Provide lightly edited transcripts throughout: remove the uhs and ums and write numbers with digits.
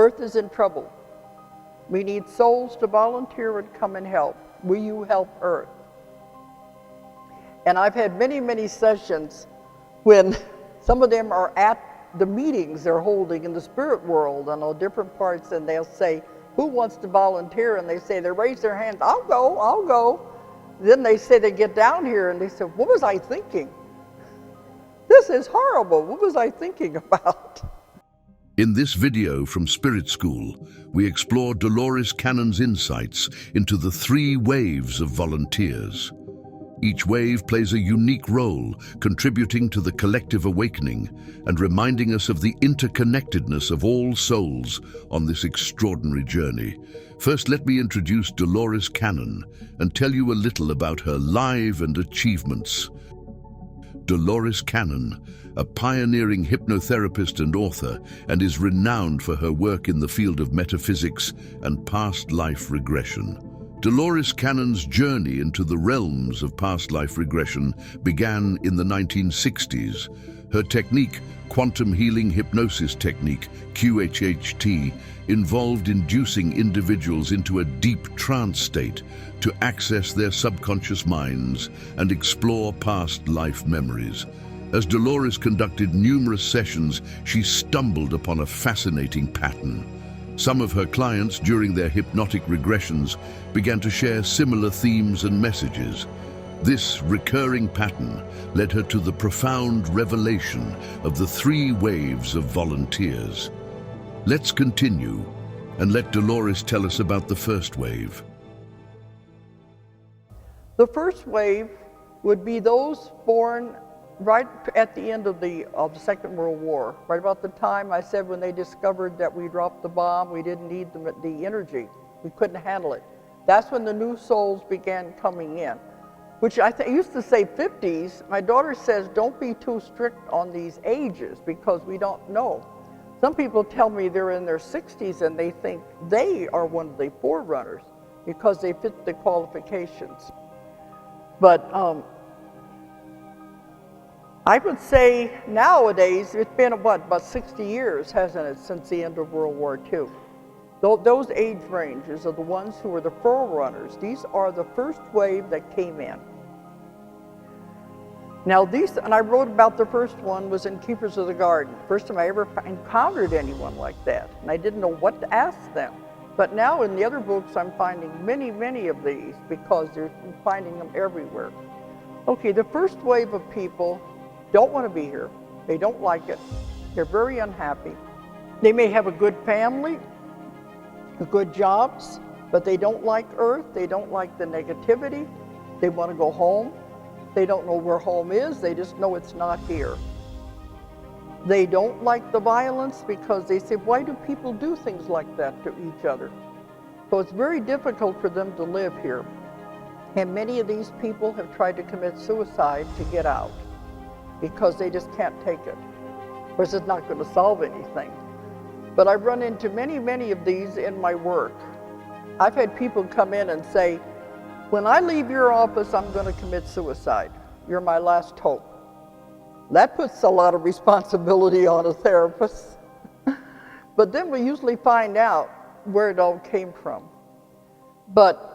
Earth is in trouble. We need souls to volunteer and come and help. Will you help Earth? And I've had many, many sessions when some of them are at the meetings they're holding in the spirit world on all different parts, and they'll say, who wants to volunteer? And they raise their hands, I'll go. Then they say they get down here and they say, what was I thinking? This is horrible. What was I thinking about? In this video from Spirit School, we explore Dolores Cannon's insights into the 3 waves of volunteers. Each wave plays a unique role, contributing to the collective awakening and reminding us of the interconnectedness of all souls on this extraordinary journey. First, let me introduce Dolores Cannon and tell you a little about her life and achievements. Dolores Cannon, a pioneering hypnotherapist and author, and is renowned for her work in the field of metaphysics and past life regression. Dolores Cannon's journey into the realms of past life regression began in the 1960s. Her technique, quantum healing hypnosis technique, QHHT, involved inducing individuals into a deep trance state to access their subconscious minds and explore past life memories. As Dolores conducted numerous sessions, she stumbled upon a fascinating pattern. Some of her clients, during their hypnotic regressions, began to share similar themes and messages. This recurring pattern led her to the profound revelation of the 3 waves of volunteers. Let's continue and let Dolores tell us about the first wave. The first wave would be those born right at the end of the Second World War, right about the time I said when they discovered that we dropped the bomb, we didn't need the energy, we couldn't handle it. That's when the new souls began coming in, which I used to say 50s. My daughter says, don't be too strict on these ages because we don't know. Some people tell me they're in their 60s and they think they are one of the forerunners because they fit the qualifications. But I would say nowadays, it's been about 60 years, hasn't it, since the end of World War II. Those age ranges are the ones who are the forerunners. These are the first wave that came in. Now and I wrote about the first one was in Keepers of the Garden. First time I ever encountered anyone like that, and I didn't know what to ask them. But now in the other books, I'm finding many, many of these because I'm finding them everywhere. Okay, the first wave of people don't want to be here. They don't like it. They're very unhappy. They may have a good family, good jobs, but they don't like Earth. They don't like the negativity. They want to go home. They don't know where home is. They just know it's not here. They don't like the violence because they say, why do people do things like that to each other? So it's very difficult for them to live here. And many of these people have tried to commit suicide to get out because they just can't take it. Of course, it's not going to solve anything. But I've run into many, many of these in my work. I've had people come in and say, when I leave your office, I'm going to commit suicide. You're my last hope. That puts a lot of responsibility on a therapist. But then we usually find out where it all came from. But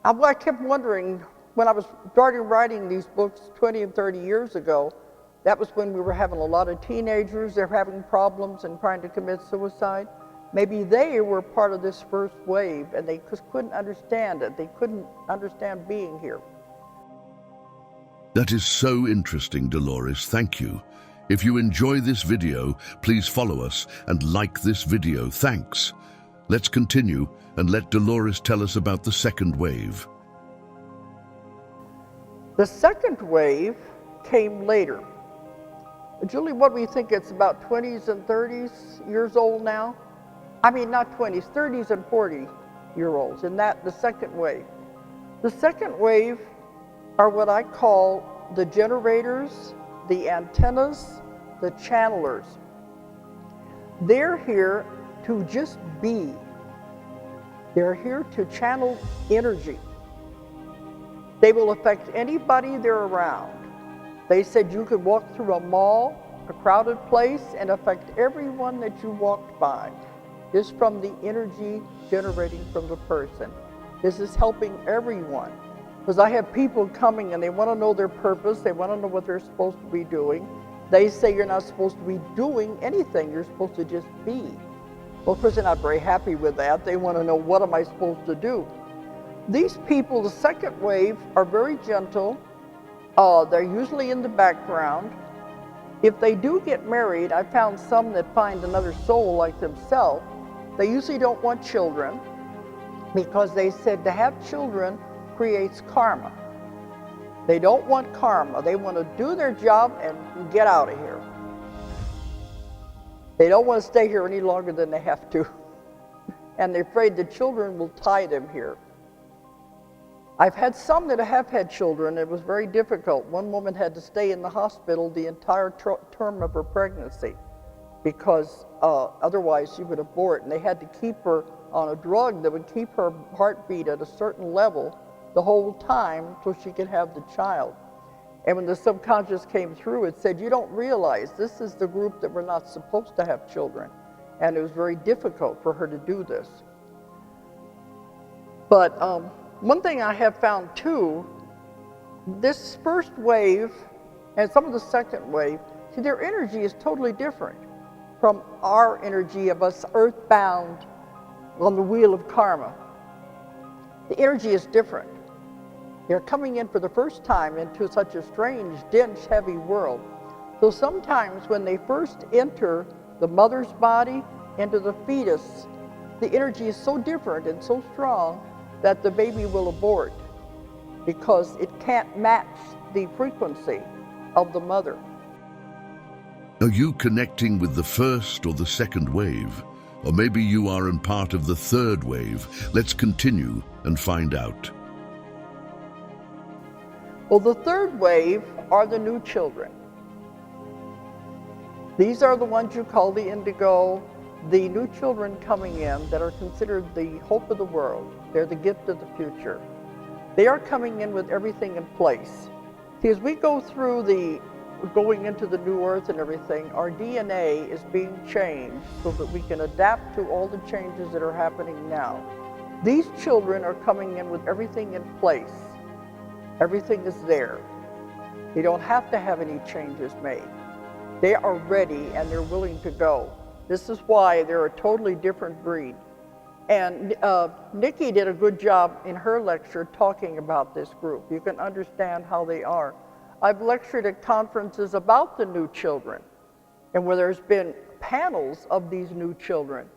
I kept wondering, when I was starting writing these books 20 and 30 years ago, that was when we were having a lot of teenagers, they're having problems and trying to commit suicide. Maybe they were part of this first wave and they just couldn't understand it. They couldn't understand being here. That is so interesting, Dolores. Thank you. If you enjoy this video, please follow us and like this video. Thanks. Let's continue and let Dolores tell us about the second wave. The second wave came later. Julie, what do you think? It's about 20s and 30s years old now? I mean, not 20s, 30s and 40-year-olds, and that the second wave. The second wave are what I call the generators, the antennas, the channelers. They're here to just be. They're here to channel energy. They will affect anybody they're around. They said you could walk through a mall, a crowded place, and affect everyone that you walked by. Just from the energy generating from the person. This is helping everyone. Because I have people coming and they want to know their purpose, they want to know what they're supposed to be doing. They say you're not supposed to be doing anything, you're supposed to just be. Well, of course, they're not very happy with that. They want to know, what am I supposed to do? These people, the second wave, are very gentle. They're usually in the background. If they do get married, I found some that find another soul like themselves. They usually don't want children because they said to have children creates karma. They don't want karma. They want to do their job and get out of here. They don't want to stay here any longer than they have to. And they're afraid the children will tie them here. I've had some that have had children. It was very difficult. One woman had to stay in the hospital the entire term of her pregnancy because otherwise she would abort. And they had to keep her on a drug that would keep her heartbeat at a certain level the whole time so she could have the child. And when the subconscious came through, it said, you don't realize this is the group that we're not supposed to have children. And it was very difficult for her to do this. But one thing I have found too, this first wave and some of the second wave, see, their energy is totally different from our energy of us earthbound on the wheel of karma. The energy is different. They're coming in for the first time into such a strange, dense, heavy world. So sometimes when they first enter the mother's body into the fetus, the energy is so different and so strong that the baby will abort because it can't match the frequency of the mother. Are you connecting with the first or the second wave? Or maybe you are in part of the third wave. Let's continue and find out. Well, the third wave are the new children. These are the ones you call the indigo, the new children coming in that are considered the hope of the world. They're the gift of the future. They are coming in with everything in place. See, as we go through going into the new earth and everything, our DNA is being changed so that we can adapt to all the changes that are happening now. These children are coming in with everything in place. Everything is there. They don't have to have any changes made. They are ready and they're willing to go. This is why they're a totally different breed. And Nikki did a good job in her lecture talking about this group. You can understand how they are. I've lectured at conferences about the new children and where there's been panels of these new children.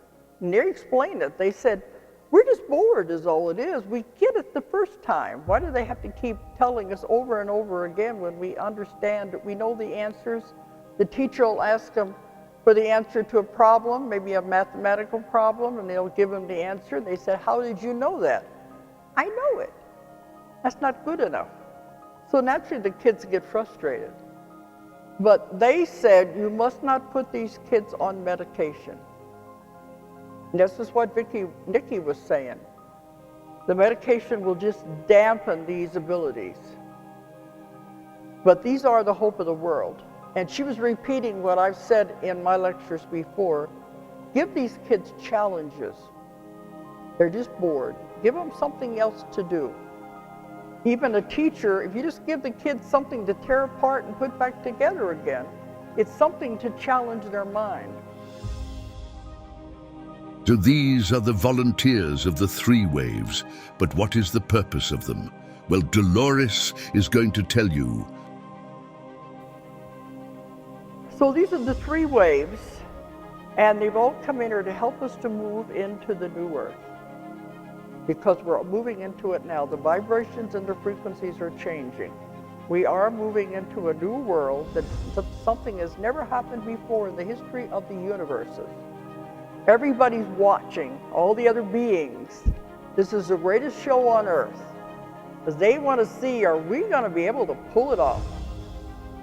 And they explained it. They said, we're just bored is all it is. We get it the first time. Why do they have to keep telling us over and over again when we understand that we know the answers? The teacher will ask them for the answer to a problem, maybe a mathematical problem, and they'll give them the answer. They said, how did you know that? I know it. That's not good enough. So naturally the kids get frustrated. But they said, you must not put these kids on medication. And this is what Nikki was saying. The medication will just dampen these abilities. But these are the hope of the world. And she was repeating what I've said in my lectures before. Give these kids challenges. They're just bored. Give them something else to do. Even a teacher, if you just give the kids something to tear apart and put back together again, it's something to challenge their mind. So these are the volunteers of the three waves, but what is the purpose of them? Well, Dolores is going to tell you. So these are the three waves, and they've all come in here to help us to move into the new earth. Because we're moving into it now. The vibrations and the frequencies are changing. We are moving into a new world that something has never happened before in the history of the universes. Everybody's watching, all the other beings. This is the greatest show on earth. Because they want to see, are we going to be able to pull it off?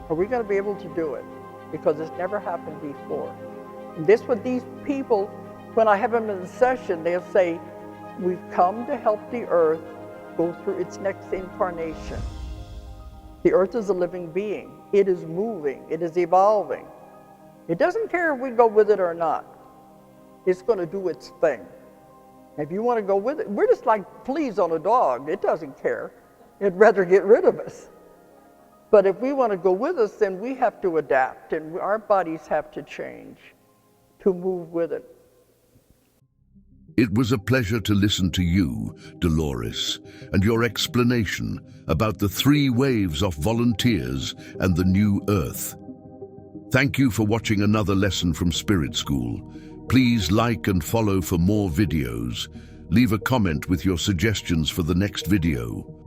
Are we going to be able to do it? Because it's never happened before. And this with these people, when I have them in the session, they'll say, we've come to help the earth go through its next incarnation. The earth is a living being. It is moving. It is evolving. It doesn't care if we go with it or not. it's going to do its thing. If you want to go with it, we're just like fleas on a dog. It doesn't care. It'd rather get rid of us. But if we want to go with us, then we have to adapt, and our bodies have to change to move with it. It was a pleasure to listen to you, Dolores, and your explanation about the 3 waves of volunteers and the new Earth. Thank you for watching another lesson from Spirit School. Please like and follow for more videos. Leave a comment with your suggestions for the next video.